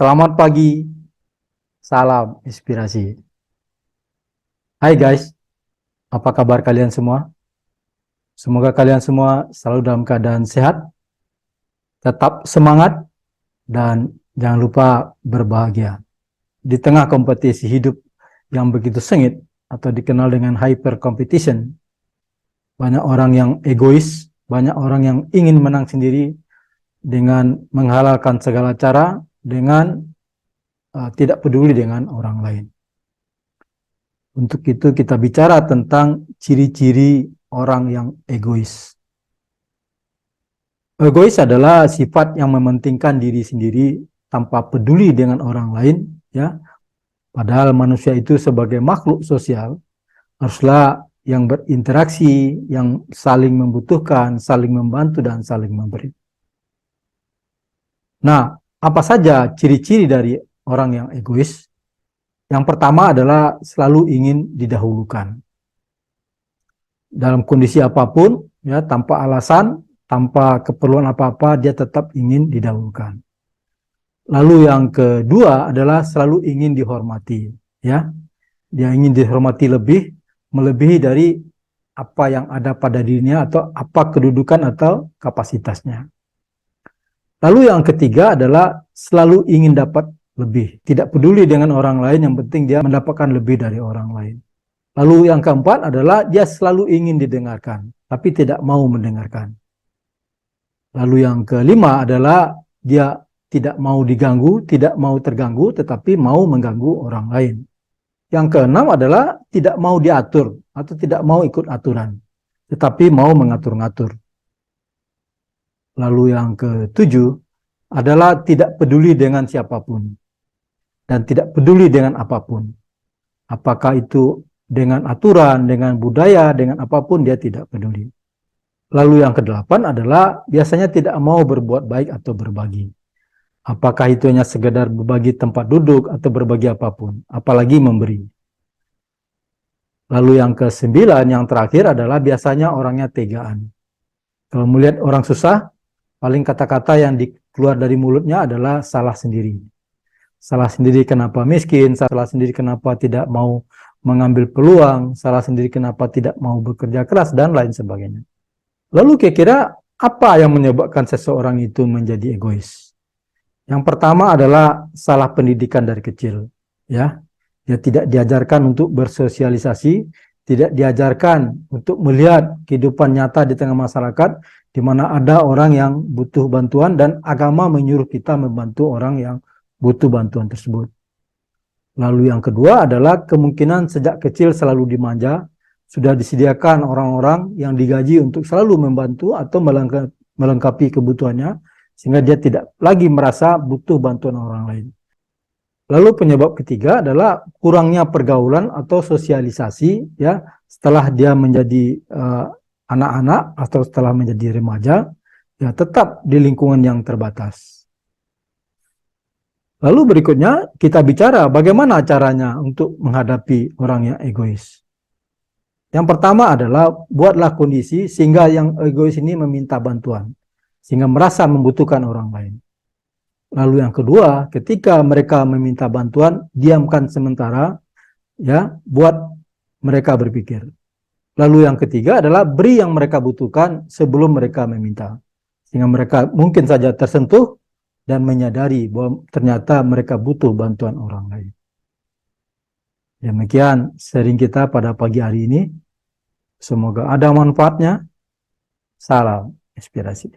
Selamat pagi, salam inspirasi. Hai guys, apa kabar kalian semua? Semoga kalian semua selalu dalam keadaan sehat, tetap semangat, dan jangan lupa berbahagia. Di tengah kompetisi hidup yang begitu sengit atau dikenal dengan hyper competition, banyak orang yang egois, banyak orang yang ingin menang sendiri dengan menghalalkan segala cara, dengan tidak peduli dengan orang lain. Untuk itu kita bicara tentang ciri-ciri orang yang egois. Egois adalah sifat yang mementingkan diri sendiri tanpa peduli dengan orang lain, ya. Padahal manusia itu sebagai makhluk sosial haruslah yang berinteraksi, yang saling membutuhkan, saling membantu dan saling memberi. Nah, apa saja ciri-ciri dari orang yang egois? Yang pertama adalah selalu ingin didahulukan. Dalam kondisi apapun, ya, tanpa alasan, tanpa keperluan apa-apa, dia tetap ingin didahulukan. Lalu yang kedua adalah selalu ingin dihormati, ya. Dia ingin dihormati lebih, melebihi dari apa yang ada pada dirinya atau apa kedudukan atau kapasitasnya. Lalu yang ketiga adalah selalu ingin dapat lebih, tidak peduli dengan orang lain, yang penting dia mendapatkan lebih dari orang lain. Lalu yang keempat adalah dia selalu ingin didengarkan, tapi tidak mau mendengarkan. Lalu yang kelima adalah dia tidak mau diganggu, tidak mau terganggu, tetapi mau mengganggu orang lain. Yang keenam adalah tidak mau diatur atau tidak mau ikut aturan, tetapi mau mengatur-ngatur. Lalu yang ketujuh adalah tidak peduli dengan siapapun dan tidak peduli dengan apapun. Apakah itu dengan aturan, dengan budaya, dengan apapun dia tidak peduli. Lalu yang kedelapan adalah biasanya tidak mau berbuat baik atau berbagi. Apakah itu hanya sekedar berbagi tempat duduk atau berbagi apapun, apalagi memberi. Lalu yang kesembilan, yang terakhir adalah biasanya orangnya tegaan. Kalau melihat orang susah, paling kata-kata yang keluar dari mulutnya adalah salah sendiri. Salah sendiri kenapa miskin, salah sendiri kenapa tidak mau mengambil peluang, salah sendiri kenapa tidak mau bekerja keras, dan lain sebagainya. Lalu kira-kira apa yang menyebabkan seseorang itu menjadi egois? Yang pertama adalah salah pendidikan dari kecil, ya. Dia tidak diajarkan untuk bersosialisasi, tidak diajarkan untuk melihat kehidupan nyata di tengah masyarakat, di mana ada orang yang butuh bantuan dan agama menyuruh kita membantu orang yang butuh bantuan tersebut. Lalu yang kedua adalah kemungkinan sejak kecil selalu dimanja, sudah disediakan orang-orang yang digaji untuk selalu membantu atau melengkapi kebutuhannya, sehingga dia tidak lagi merasa butuh bantuan orang lain. Lalu penyebab ketiga adalah kurangnya pergaulan atau sosialisasi, ya, setelah dia menjadi anak-anak atau setelah menjadi remaja, ya tetap di lingkungan yang terbatas. Lalu berikutnya kita bicara bagaimana caranya untuk menghadapi orang yang egois. Yang pertama adalah buatlah kondisi sehingga yang egois ini meminta bantuan, sehingga merasa membutuhkan orang lain. Lalu yang kedua, ketika mereka meminta bantuan, diamkan sementara, ya, buat mereka berpikir. Lalu yang ketiga adalah beri yang mereka butuhkan sebelum mereka meminta, sehingga mereka mungkin saja tersentuh dan menyadari bahwa ternyata mereka butuh bantuan orang lain. Demikian sharing kita pada pagi hari ini. Semoga ada manfaatnya. Salam inspirasi.